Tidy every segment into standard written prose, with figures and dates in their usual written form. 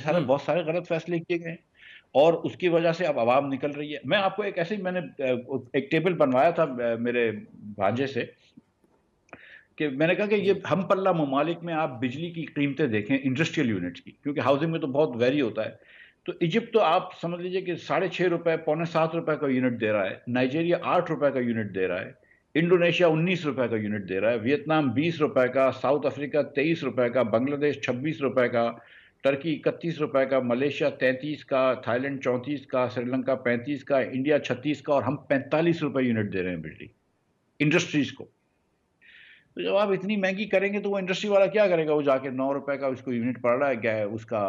سارے بہت سارے غلط فیصلے کیے گئے اور اس کی وجہ سے اب عوام نکل رہی ہے. میں آپ کو ایک ایسے ہی میں نے ایک ٹیبل بنوایا تھا میرے بھانجے سے کہ میں نے کہا کہ یہ ہم پلہ ممالک میں آپ بجلی کی قیمتیں دیکھیں انڈسٹریل یونٹس کی، کیونکہ ہاؤسنگ میں تو بہت ویری ہوتا ہے. تو ایجپٹ تو آپ سمجھ لیجئے کہ 6.5 روپے پونے 7 روپے کا یونٹ دے رہا ہے، نائجیریا 8 روپے کا یونٹ دے رہا ہے، انڈونیشیا 19 روپے کا یونٹ دے رہا ہے، ویتنام 20 روپے کا، ساؤتھ افریقہ 23 روپے کا، بنگلہ دیش 26 روپے کا، ٹرکی 31 روپے کا، ملیشیا 33 کا، تھائی لینڈ 34 کا، سری لنکا 35 کا، انڈیا 36 کا، اور ہم 45 روپے یونٹ دے رہے ہیں بجلی انڈسٹریز کو. تو جب آپ اتنی مہنگی کریں گے تو وہ انڈسٹری والا کیا کرے گا؟ وہ جا کے 9 روپے کا اس کو یونٹ پڑ رہا ہے کیا ہے اس کا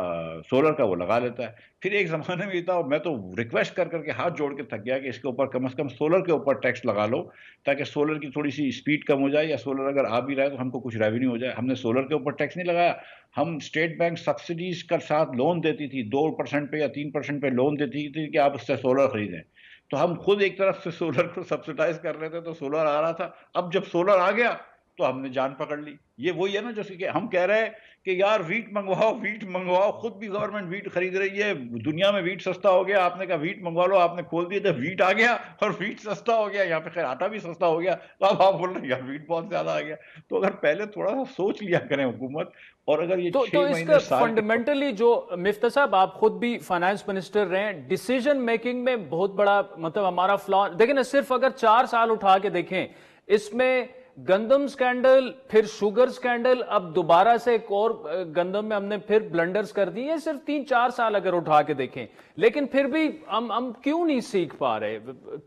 سولر کا، وہ لگا لیتا ہے. پھر ایک زمانے میں یہ تھا، میں تو ریکویسٹ کر کر کے ہاتھ جوڑ کے تھک گیا کہ اس کے اوپر کم از کم سولر کے اوپر ٹیکس لگا لو تاکہ سولر کی تھوڑی سی اسپیڈ کم ہو جائے، یا سولر اگر آ بھی رہا ہے تو ہم کو کچھ ریونیو ہو جائے. ہم نے سولر کے اوپر ٹیکس نہیں لگایا. ہم اسٹیٹ بینک سبسڈیز کا ساتھ لون دیتی تھی، 2% پہ یا 3% پہ لون دیتی تھی کہ آپ اس سے سولر خریدیں. تو ہم خود ایک طرف سے سولر کو سبسڈائز کر رہے تھے تو سولر آ رہا تھا. اب جب سولر آ گیا تو ہم نے جان پکڑ لی. یہ وہی ہے نا جیسے کہ ہم کہہ رہے ہیں کہ یار ویٹ منگواؤ، ویٹ منگواؤ. خود بھی گورنمنٹ ویٹ خرید رہی ہے، دنیا میں ویٹ سستا ہو گیا. آپ نے کہا ویٹ منگوا لو، آپ نے کھول دیا تو ویٹ آ گیا اور ویٹ سستا ہو گیا. یہاں پہ خیر آٹا بھی سستا ہو گیا، تو اب آپ بول رہے ہیں یار ویٹ بہت زیادہ آ گیا. تو اگر پہلے تھوڑا سا سوچ لیا کریں حکومت، اور اگر یہ تو 6 مہینے اس کا سال کے فنڈامنٹلی جو مفتہ صاحب آپ خود بھی فائنانس منسٹر رہے ہیں، ڈیسیجن میکنگ میں بہت بڑا مطلب ہمارا فلا دیکھیں نا. صرف اگر 4 سال اٹھا کے دیکھیں، اس میں گندم سکینڈل، پھر شوگر سکینڈل، اب دوبارہ سے ایک اور گندم میں ہم نے پھر بلنڈرز کر دی. یہ صرف 3-4 سال اگر اٹھا کے دیکھیں، لیکن پھر بھی ہم کیوں نہیں سیکھ پا رہے؟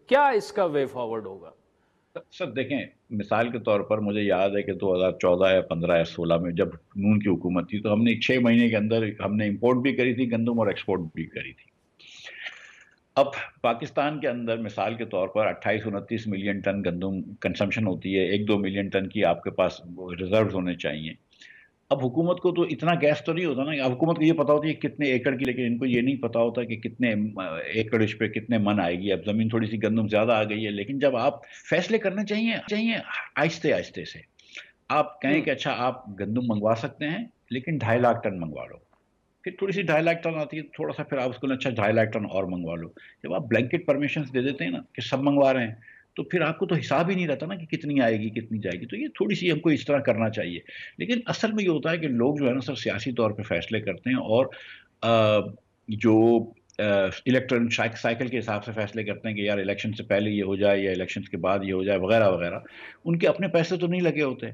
کیا اس کا وے فارورڈ ہوگا؟ سر دیکھیں، مثال کے طور پر مجھے یاد ہے کہ 2014 یا 15 یا 16 میں جب نون کی حکومت تھی تو ہم نے 6 مہینے کے اندر ہم نے امپورٹ بھی کری تھی گندم اور ایکسپورٹ بھی کری تھی. اب پاکستان کے اندر مثال کے طور پر 28-29 ملین ٹن گندم کنسمپشن ہوتی ہے، 1-2 ملین ٹن کی آپ کے پاس ریزروز ہونے چاہیے. اب حکومت کو تو اتنا گیس تو نہیں ہوتا نا. اب حکومت کو یہ پتا ہوتی ہے کتنے ایکڑ کی، لیکن ان کو یہ نہیں پتا ہوتا کہ کتنے ایکڑ اس پہ کتنے من آئے گی. اب زمین تھوڑی سی گندم زیادہ آ گئی ہے، لیکن جب آپ فیصلے کرنے چاہیے آہستہ آہستہ سے. آپ کہیں کہ اچھا آپ گندم منگوا سکتے ہیں لیکن 2.5 لاکھ ٹن منگوا لو. پھر تھوڑی سی 2.5 لاکھ ٹن آتی ہے، تھوڑا سا پھر آپ اس کو اچھا 2.5 لاکھ ٹن اور منگوا لو. جب آپ بلینکٹ پرمیشنز دے دیتے ہیں نا کہ سب منگوا رہے ہیں، تو پھر آپ کو تو حساب ہی نہیں رہتا نا کہ کتنی آئے گی کتنی جائے گی. تو یہ تھوڑی سی ہم کو اس طرح کرنا چاہیے. لیکن اصل میں یہ ہوتا ہے کہ لوگ جو ہے نا سر سیاسی طور پہ فیصلے کرتے ہیں، اور جو الیکٹرن سائیکل کے حساب سے فیصلے کرتے ہیں کہ یار الیکشن سے پہلے یہ ہو جائے یا الیکشن کے بعد یہ ہو جائے وغیرہ وغیرہ. ان کے اپنے پیسے تو نہیں لگے ہوتے،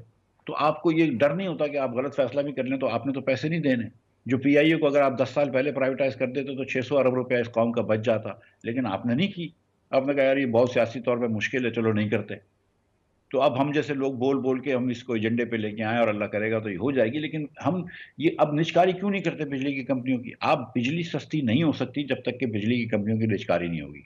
تو آپ کو یہ ڈر نہیں ہوتا کہ آپ غلط فیصلہ بھی کر لیں تو آپ نے تو پیسے نہیں دینے. جو پی آئی اے کو اگر آپ 10 سال پہلے پرائیویٹائز کر دیتے تو 600 ارب روپیہ اس قوم کا بچ جاتا، لیکن آپ نے نہیں کی. آپ نے کہا یار یہ بہت سیاسی طور پہ مشکل ہے، چلو نہیں کرتے. تو اب ہم جیسے لوگ بول بول کے ہم اس کو ایجنڈے پہ لے کے آئیں اور اللہ کرے گا تو یہ ہو جائے گی. لیکن ہم یہ اب نجکاری کیوں نہیں کرتے بجلی کی کمپنیوں کی؟ آپ بجلی سستی نہیں ہو سکتی جب تک کہ بجلی کی کمپنیوں کی نجکاری نہیں ہوگی.